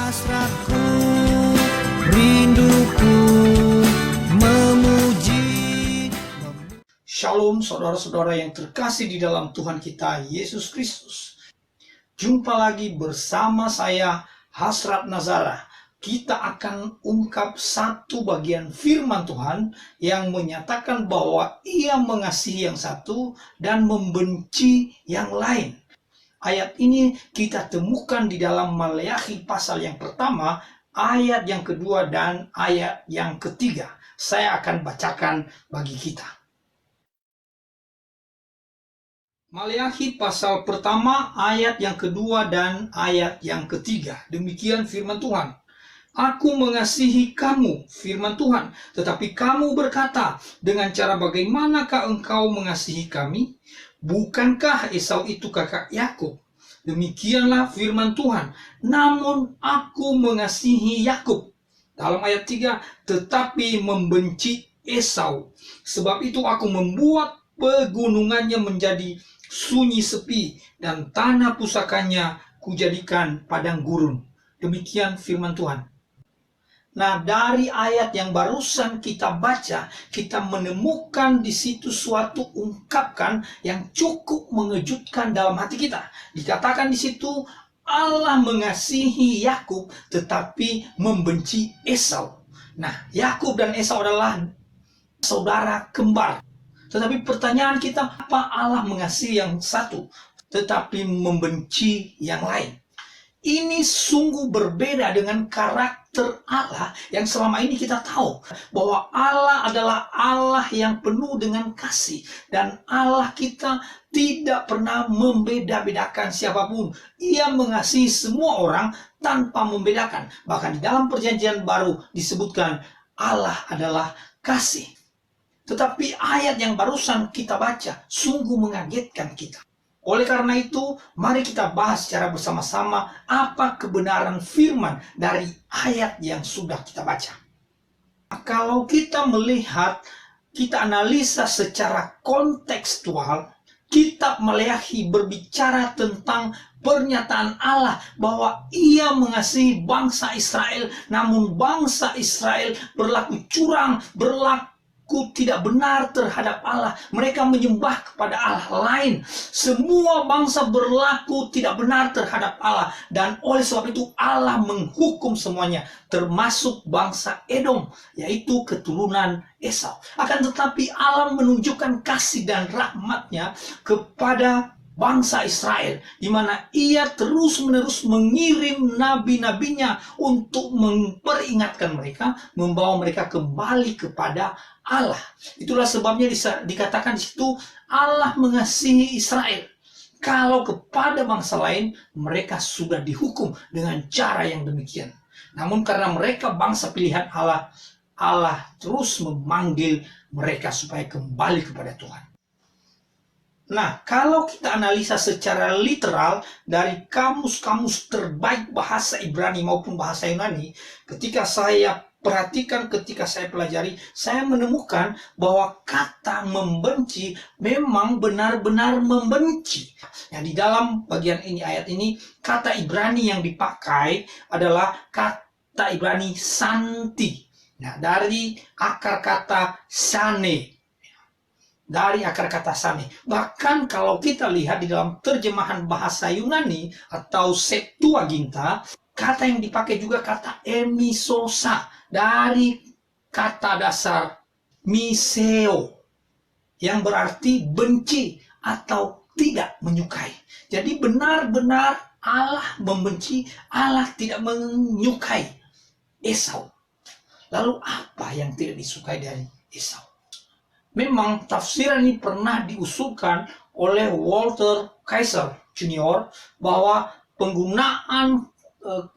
Hasratku, rinduku memuji. Shalom saudara-saudara yang terkasih di dalam Tuhan kita Yesus Kristus. Jumpa lagi bersama saya Hasrat Nazara. Kita akan ungkap satu bagian firman Tuhan yang menyatakan bahwa Ia mengasihi yang satu dan membenci yang lain. Ayat ini kita temukan di dalam Maleakhi pasal yang pertama, ayat yang kedua dan ayat yang ketiga. Saya akan bacakan bagi kita. Maleakhi pasal pertama, ayat yang kedua dan ayat yang ketiga. Demikian firman Tuhan. Aku mengasihi kamu, firman Tuhan, tetapi kamu berkata, dengan cara bagaimanakah engkau mengasihi kami? Bukankah Esau itu kakak Yakub? Demikianlah firman Tuhan. Namun aku mengasihi Yakub. Dalam ayat 3, tetapi membenci Esau. Sebab itu aku membuat pegunungannya menjadi sunyi sepi dan tanah pusakanya kujadikan padang gurun. Demikian firman Tuhan. Nah, dari ayat yang barusan kita baca, kita menemukan di situ suatu ungkapan yang cukup mengejutkan dalam hati kita. Dikatakan di situ Allah mengasihi Yakub tetapi membenci Esau. Nah, Yakub dan Esau adalah saudara kembar. Tetapi pertanyaan kita, apa Allah mengasihi yang satu tetapi membenci yang lain? Ini sungguh berbeda dengan karakter Allah yang selama ini kita tahu bahwa Allah adalah Allah yang penuh dengan kasih dan Allah kita tidak pernah membeda-bedakan siapapun. Ia mengasihi semua orang tanpa membedakan. Bahkan di dalam perjanjian baru disebutkan Allah adalah kasih. Tetapi ayat yang barusan kita baca sungguh mengagetkan kita. Oleh karena itu, mari kita bahas secara bersama-sama apa kebenaran firman dari ayat yang sudah kita baca. Kalau kita melihat, kita analisa secara kontekstual, kitab Maleakhi berbicara tentang pernyataan Allah bahwa Ia mengasihi bangsa Israel, namun bangsa Israel berlaku curang, berlaku tidak benar terhadap Allah. Mereka menyembah kepada Allah lain. Semua bangsa berlaku tidak benar terhadap Allah. Dan oleh sebab itu Allah menghukum semuanya. Termasuk bangsa Edom. Yaitu keturunan Esau. Akan tetapi Allah menunjukkan kasih dan rahmatnya kepada bangsa Israel, di mana Ia terus-menerus mengirim nabi-nabinya untuk memperingatkan mereka, membawa mereka kembali kepada Allah. Itulah sebabnya dikatakan di situ Allah mengasihi Israel. Kalau kepada bangsa lain mereka sudah dihukum dengan cara yang demikian. Namun karena mereka bangsa pilihan Allah, Allah terus memanggil mereka supaya kembali kepada Tuhan. Nah, kalau kita analisa secara literal dari kamus-kamus terbaik bahasa Ibrani maupun bahasa Yunani, ketika saya perhatikan, ketika saya pelajari, saya menemukan bahwa kata membenci memang benar-benar membenci. Nah, di dalam bagian ini, ayat ini, kata Ibrani yang dipakai adalah kata Ibrani santi. Nah, dari akar kata sane. Dari akar kata sane. Bahkan kalau kita lihat di dalam terjemahan bahasa Yunani atau Septuaginta, kata yang dipakai juga kata emisosa dari kata dasar miseo yang berarti benci atau tidak menyukai. Jadi benar-benar Allah membenci, Allah tidak menyukai Esau. Lalu apa yang tidak disukai dari Esau? Memang tafsiran ini pernah diusulkan oleh Walter Kaiser Jr. bahwa penggunaan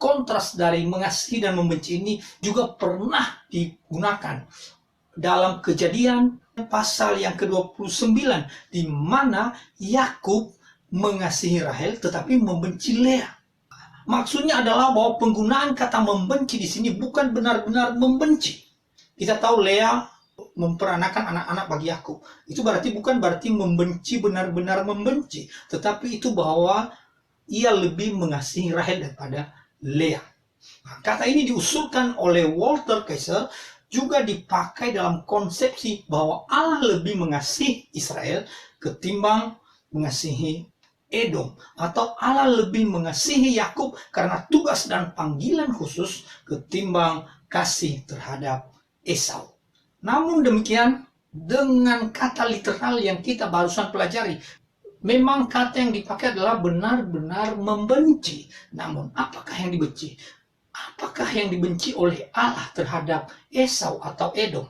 kontras dari mengasihi dan membenci ini juga pernah digunakan dalam Kejadian pasal yang ke-29, di mana Yakub mengasihi Rahel tetapi membenci Lea. Maksudnya adalah bahwa penggunaan kata membenci di sini bukan benar-benar membenci. Kita tahu Lea memperanakan anak-anak bagi Yakub. Itu bukan berarti membenci, benar-benar membenci, tetapi itu bahwa ia lebih mengasihi Rahel daripada Lea. Nah, kata ini diusulkan oleh Walter Kaiser, juga dipakai dalam konsepsi bahwa Allah lebih mengasihi Israel ketimbang mengasihi Edom, atau Allah lebih mengasihi Yakub karena tugas dan panggilan khusus ketimbang kasih terhadap Esau. Namun demikian, dengan kata literal yang kita barusan pelajari, memang kata yang dipakai adalah benar-benar membenci. Namun apakah yang dibenci? Apakah yang dibenci oleh Allah terhadap Esau atau Edom?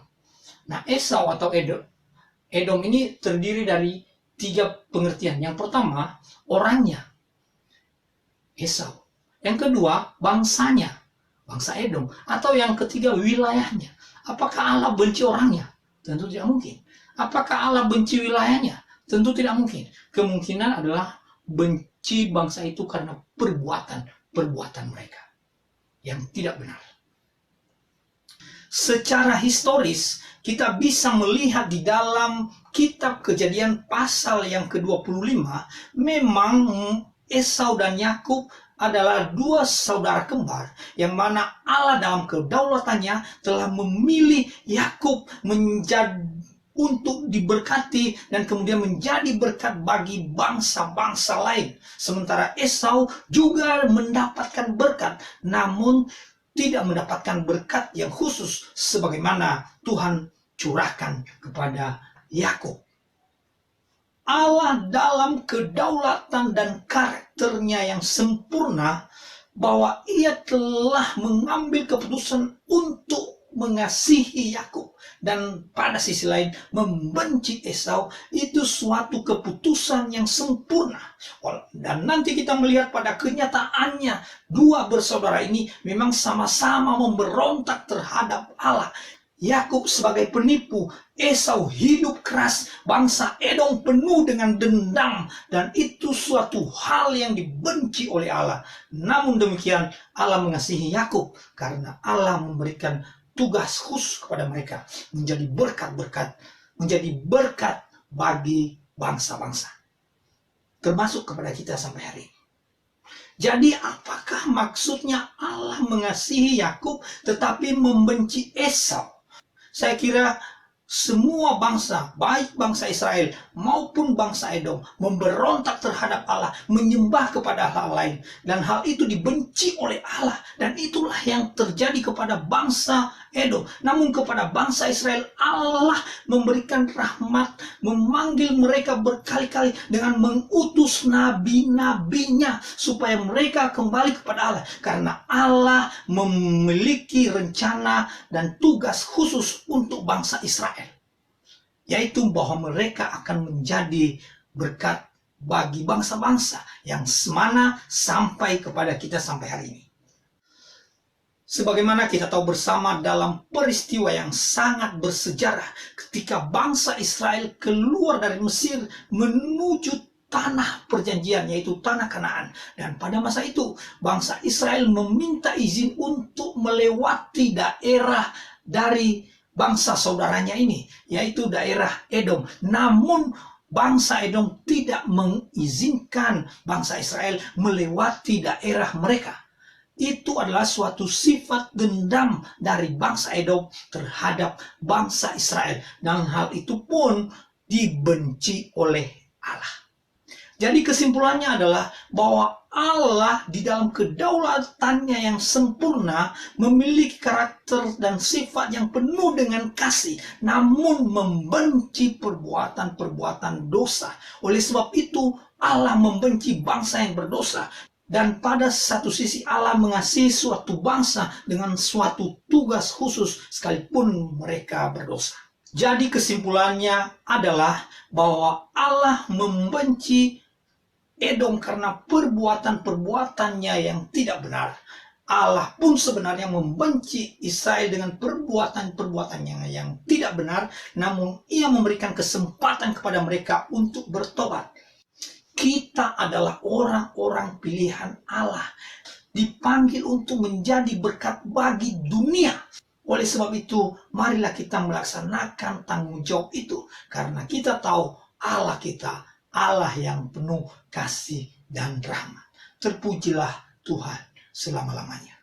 Nah, Esau atau Edom ini terdiri dari 3 pengertian. Yang pertama, orangnya, Esau. Yang kedua, bangsanya, bangsa Edom. Atau yang ketiga, wilayahnya. Apakah Allah benci orangnya? Tentu tidak mungkin. Apakah Allah benci wilayahnya? Tentu tidak mungkin. Kemungkinan adalah benci bangsa itu karena perbuatan mereka yang tidak benar. Secara historis, kita bisa melihat di dalam kitab Kejadian pasal yang ke-25, memang Esau dan Yakub adalah 2 saudara kembar, yang mana Allah dalam kedaulatannya telah memilih Yakub menjadi untuk diberkati dan kemudian menjadi berkat bagi bangsa-bangsa lain. Sementara Esau juga mendapatkan berkat, namun tidak mendapatkan berkat yang khusus sebagaimana Tuhan curahkan kepada Yakub. Allah dalam kedaulatan dan karakternya yang sempurna, bahwa ia telah mengambil keputusan untuk mengasihi Yakub dan pada sisi lain membenci Esau, itu suatu keputusan yang sempurna. Dan nanti kita melihat pada kenyataannya, 2 bersaudara ini memang sama-sama memberontak terhadap Allah. Yakub sebagai penipu, Esau hidup keras, bangsa Edom penuh dengan dendam, dan itu suatu hal yang dibenci oleh Allah. Namun demikian, Allah mengasihi Yakub karena Allah memberikan tugas khusus kepada mereka menjadi berkat-berkat, menjadi berkat bagi bangsa-bangsa, termasuk kepada kita sampai hari ini. Jadi apakah maksudnya Allah mengasihi Yakub tetapi membenci Esau? Saya kira semua bangsa, baik bangsa Israel maupun bangsa Edom, memberontak terhadap Allah, menyembah kepada hal lain, dan hal itu dibenci oleh Allah. Dan itulah yang terjadi kepada bangsa Edom. Namun kepada bangsa Israel, Allah memberikan rahmat, memanggil mereka berkali-kali dengan mengutus nabi-nabinya supaya mereka kembali kepada Allah, karena Allah memiliki rencana dan tugas khusus untuk bangsa Israel, yaitu bahwa mereka akan menjadi berkat bagi bangsa-bangsa yang semana sampai kepada kita sampai hari ini. Sebagaimana kita tahu bersama dalam peristiwa yang sangat bersejarah ketika bangsa Israel keluar dari Mesir menuju tanah perjanjian, yaitu tanah Kanaan. Dan pada masa itu bangsa Israel meminta izin untuk melewati daerah dari bangsa saudaranya ini, yaitu daerah Edom. Namun bangsa Edom tidak mengizinkan bangsa Israel melewati daerah mereka. Itu adalah suatu sifat dendam dari bangsa Edom terhadap bangsa Israel, dan hal itu pun dibenci oleh Allah. Jadi kesimpulannya adalah bahwa Allah di dalam kedaulatannya yang sempurna memiliki karakter dan sifat yang penuh dengan kasih, namun membenci perbuatan-perbuatan dosa. Oleh sebab itu Allah membenci bangsa yang berdosa. Dan pada satu sisi Allah mengasihi suatu bangsa dengan suatu tugas khusus sekalipun mereka berdosa. Jadi kesimpulannya adalah bahwa Allah membenci Edom karena perbuatan-perbuatannya yang tidak benar. Allah pun sebenarnya membenci Israel dengan perbuatan-perbuatannya yang tidak benar, namun ia memberikan kesempatan kepada mereka untuk bertobat. Kita adalah orang-orang pilihan Allah, dipanggil untuk menjadi berkat bagi dunia. Oleh sebab itu, marilah kita melaksanakan tanggung jawab itu, karena kita tahu Allah kita, Allah yang penuh kasih dan rahmat. Terpujilah Tuhan selama-lamanya.